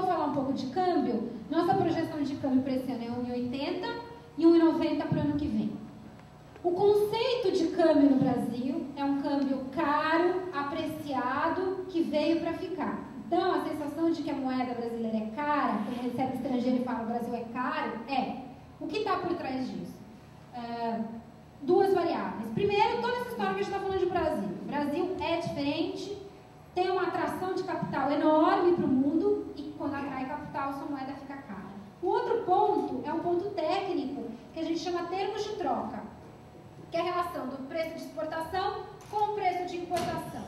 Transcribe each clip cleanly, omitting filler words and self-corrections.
vou falar um pouco de câmbio. Nossa projeção de câmbio para esse ano é 1,80 e 1,90 para o ano que vem. O conceito de câmbio no Brasil é um câmbio caro, apreciado, que veio para ficar. Então, a sensação de que a moeda brasileira é cara, quando recebe estrangeiro e fala o Brasil é caro, o que está por trás disso? Duas variáveis. Primeiro, toda essa história que a gente está falando de Brasil. O Brasil é diferente, tem uma atração de capital enorme para o mundo e quando atrai capital, sua moeda fica cara. O outro ponto é um ponto técnico que a gente chama termos de troca, que é a relação do preço de exportação com o preço de importação.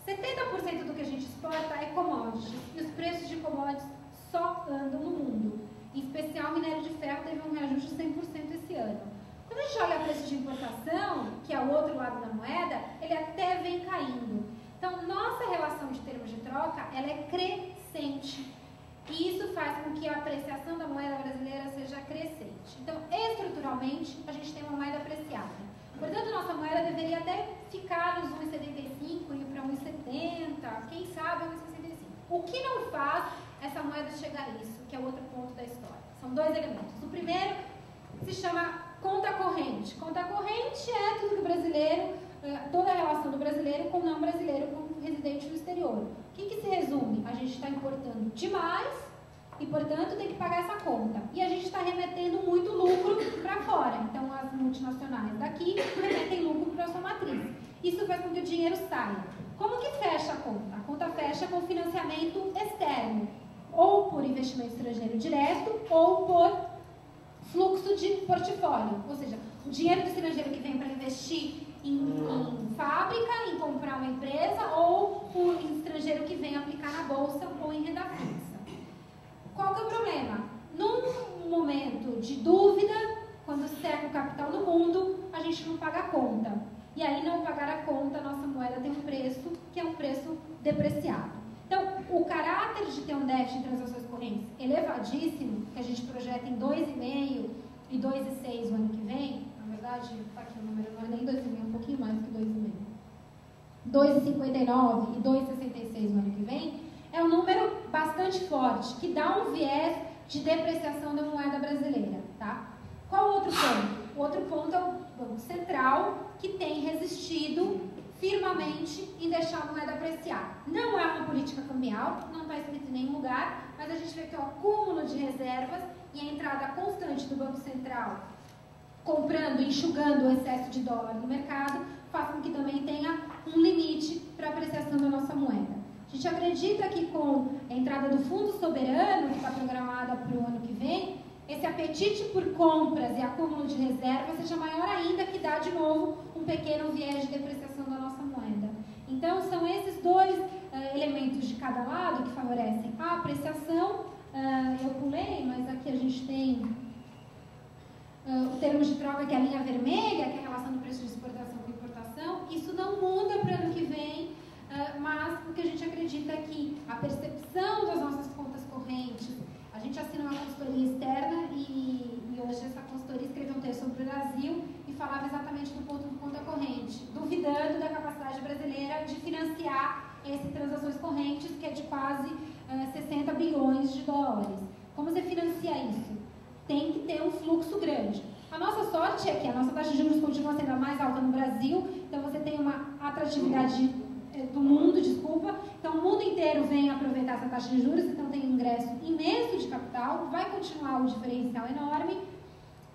70% do que a gente exporta é commodities e os preços de commodities só andam no mundo. Em especial, o minério de ferro teve um reajuste de 100% esse ano. Quando a gente olha o preço de importação, que é o outro lado da moeda, ele até vem caindo. Então, nossa relação de termos de troca, ela é crescente. E isso faz com que a apreciação da moeda brasileira seja crescente. Então, estruturalmente, a gente tem uma moeda apreciada. Portanto, nossa moeda deveria até ficar nos 1,75 e ir para 1,70, quem sabe 1,65. O que não faz essa moeda chegar a isso, que é o outro ponto da história. São dois elementos. O primeiro se chama conta corrente. Conta corrente é tudo que o brasileiro, toda a relação do brasileiro com o não brasileiro, com o residente no exterior. O que se resume? A gente está importando demais e, portanto, tem que pagar essa conta. E a gente está remetendo muito lucro para fora. Então, as multinacionais daqui remetem lucro para a sua matriz. Isso faz com que o dinheiro saia. Como que fecha a conta? A conta fecha com financiamento externo, ou por investimento estrangeiro direto, ou por fluxo de portfólio. Ou seja, o dinheiro do estrangeiro que vem para investir em fábrica, em comprar uma empresa, ou o estrangeiro que vem aplicar na bolsa ou em renda fixa. Qual que é o problema? Num momento de dúvida, quando seca o capital no mundo, a gente não paga a conta. E aí, não pagar a conta, a nossa moeda tem um preço que é um preço depreciado. Então, o caráter de ter um déficit em transações correntes elevadíssimo, que a gente projeta em 2,5 e 2,6 o ano que vem, na verdade, está aqui o número, não é nem 2,5, é um pouquinho mais do que 2,5. 2,59 e 2,66 o ano que vem, é um número bastante forte, que dá um viés de depreciação da moeda brasileira, tá? Qual o outro ponto? O outro ponto é o Banco Central, que tem resistido firmemente em deixar a moeda apreciar. Não é uma política cambial, não está escrito em nenhum lugar, mas a gente vê que é o acúmulo de reservas e a entrada constante do Banco Central comprando, enxugando o excesso de dólar no mercado, faz com que também tenha um limite para a apreciação da nossa moeda. A gente acredita que com a entrada do Fundo Soberano, que está programada para o ano que vem, esse apetite por compras e acúmulo de reservas seja maior ainda, que dá de novo um pequeno viés de depreciação da nossa moeda. Então, são esses dois elementos de cada lado que favorecem a apreciação. Eu pulei, mas aqui a gente tem o termo de troca, que é a linha vermelha, que é a relação do preço de exportação com importação. Isso não muda para o ano que vem, mas porque a gente acredita que a percepção das nossas contas correntes, a gente assina uma consultoria externa e hoje essa consultoria escreveu um texto sobre o Brasil e falava exatamente do ponto de conta corrente, duvidando da capacidade brasileira de financiar essas transações correntes, que é de quase 60 bilhões de dólares. Como você financia isso? Tem que ter um fluxo grande. A nossa sorte é que a nossa taxa de juros continua sendo a mais alta no Brasil, então você tem uma atratividade do mundo, então o mundo inteiro vem aproveitar essa taxa de juros, então tem um ingresso imenso de capital, vai continuar o diferencial enorme.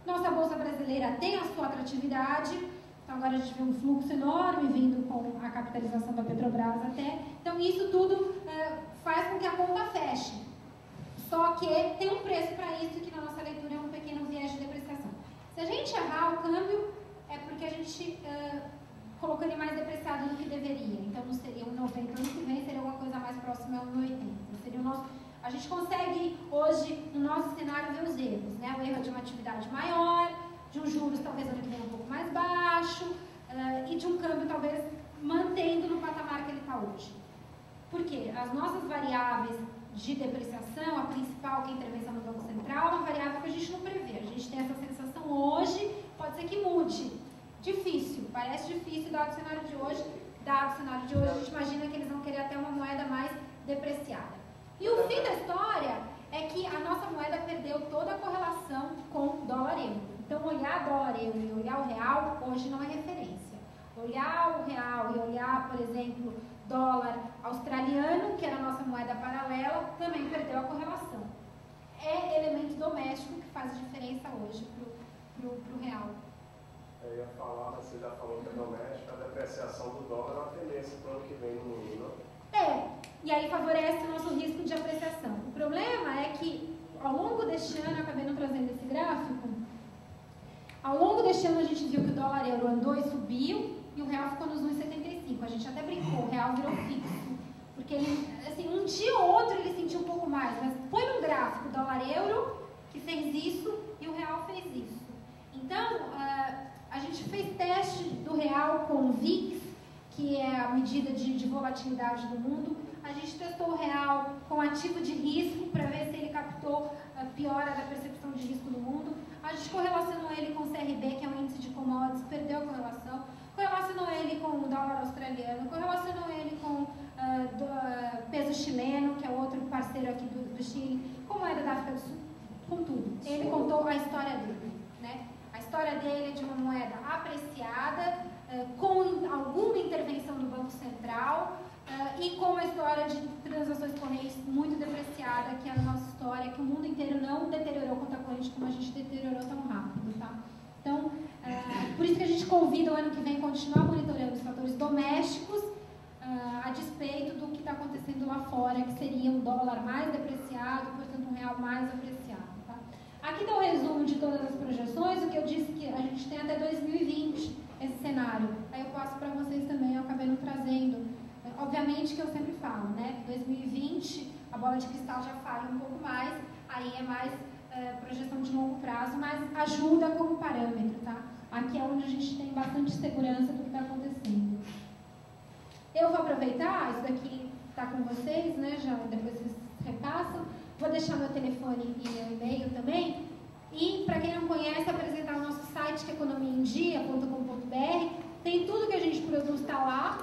Nossa Bolsa Brasileira tem a sua atratividade, então agora a gente vê um fluxo enorme vindo com a capitalização da Petrobras até, então isso tudo faz com que a conta feche. Só que tem um preço para isso, que na nossa leitura é um pequeno viés de depreciação. Se a gente errar o câmbio, é porque a gente colocou ele mais depreciado do que deveria. Então não seria 1,90 ano que vem, seria alguma coisa mais próxima a 1,80. Seria o nosso. A gente consegue hoje, no nosso cenário, ver os erros, né? O erro de uma atividade maior, de um juros talvez ano que vem um pouco mais baixo, e de um câmbio talvez mantendo no patamar que ele está hoje. Por quê? As nossas variáveis de depreciação, a principal, que é a intervenção do Banco Central, é uma variável que a gente não prevê. A gente tem essa sensação hoje, pode ser que mude. Difícil, parece difícil dado o cenário de hoje. Dado o cenário de hoje, a gente imagina que eles vão querer até uma moeda mais depreciada. E o fim da história é que a nossa moeda perdeu toda a correlação com dólar-euro. Então, olhar dólar-euro e olhar o real, hoje não é referência. Olhar o real e olhar, por exemplo, dólar australiano, que era a nossa moeda paralela, também perdeu a correlação. É elemento doméstico que faz a diferença hoje para o real. Eu ia falar, mas você já falou que é doméstico, a depreciação do dólar é uma tendência para o ano que vem no mundo, e aí favorece o nosso risco de apreciação. O problema é que, ao longo deste ano, acabei não trazendo esse gráfico, ao longo deste ano a gente viu que o dólar-euro andou e subiu, e o real ficou nos 1,75. A gente até brincou, o real virou fixo. Porque ele, assim, um dia ou outro ele sentiu um pouco mais, mas põe no gráfico o dólar-euro, que fez isso, e o real fez isso. Então, a gente fez teste do real com o VIX, que é a medida de volatilidade do mundo. A gente testou o real com ativo de risco, para ver se ele captou a piora da percepção de risco no mundo. A gente correlacionou ele com o CRB, que é um índice de commodities, perdeu a correlação. Correlacionou ele com o dólar australiano, correlacionou ele com o peso chileno, que é outro parceiro aqui do Chile, com moeda da África do Sul, com tudo. Ele contou a história dele, né? A história dele é de uma moeda apreciada, com alguma intervenção do Banco Central, e com uma história de transações correntes muito depreciada, que é a nossa história, que o mundo inteiro não deteriorou conta corrente como a gente deteriorou tão rápido, tá? Então, por isso que a gente convida o ano que vem a continuar monitorando os fatores domésticos, a despeito do que está acontecendo lá fora, que seria um dólar mais depreciado, portanto um real mais apreciado. Tá? Aqui está o resumo de todas as projeções, o que eu disse que a gente tem até 2020 esse cenário. Aí eu passo para vocês também, eu acabei não trazendo. Obviamente que eu sempre falo, né? 2020, a bola de cristal já falha um pouco mais, aí é mais projeção de longo prazo, mas ajuda como parâmetro, tá? Aqui é onde a gente tem bastante segurança do que está acontecendo. Eu vou aproveitar, isso daqui está com vocês, né? Já depois vocês repassam. Vou deixar meu telefone e meu e-mail também. E, para quem não conhece, apresentar o nosso site, que é economiaemdia.com.br. Tem tudo que a gente produz, está lá.